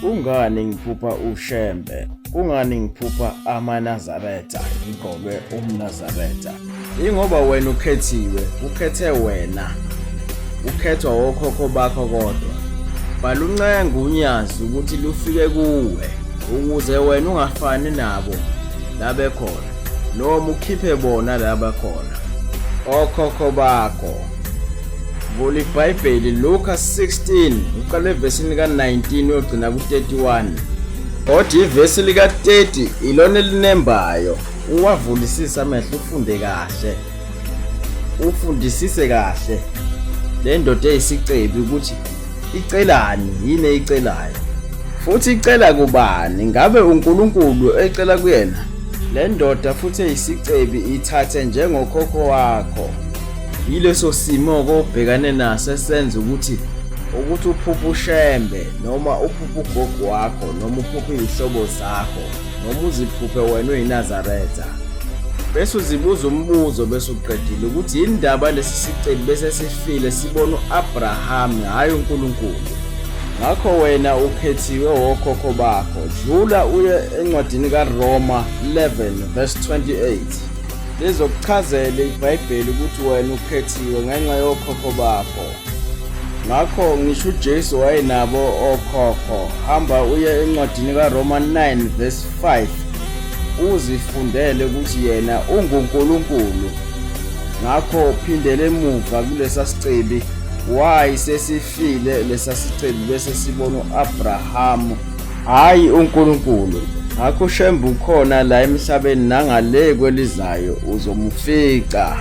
Kungani ngiphupha uShembe? Kungani ngiphupha amaNazaretha ngigqoke umNazaretha? Ingoba wena ukhethiwe, ukhethe wena. Ukhethwa okhokho bakho kodwa. Baluncenga unyazi ukuthi lufike kuwe ukuze wena ungafani nabo labe khona noma ukhiphe bona laba khona. Okhokho bakho. Vula iBhayibheli Luka 16 uqala evesini ka-19 uyogcina ku-31. Kodwa ivesi lika-30 ilona elinembayo. Uwavulisise amehlo ufunde kahle. Ufundisise kahle le ndoda eyisicebi ukuthi icelani yini eyicelayo. Futhi icela kubani? Ngabe uNkulunkulu ecela kuyena? Le ndoda futhi eyisicebi ithathe njengokhokho wakho. Yileso simo obhekane naso esenza ukuthi uphuphe uShembe noma uphuphe ugogo wakho noma uphuphe izihlobo zakho noma uziphuphe wena uyiNazaretha. Bese uzibuza umbuzo bese uqedile ukuthi indaba lesi sicebi bese sifile sibona uAbraham hayi uNkulunkulu. Ngakho wena ukhethiwe wokhokho bakho. Dlula uye encwadini kaRoma 11 verse 28. Lizokuchazela iBhayibheli ukuthi wena ukhethiwe ngenxa yokhokho bakho. Ngakho ngisho uJesu wayenabo okhokho. Hamba uye encwadini kaRoma 9 verse 5 uzifundele ukuthi yena unguNkulunkulu. Ngakho phindele emuva kulesa sicebi why sesifile lesa sicebi bese sibona uAbraham hayi uNkulunkulu. Ngakho uShembe ukhona la emhlabeni nangale kwelizayo uzomufica.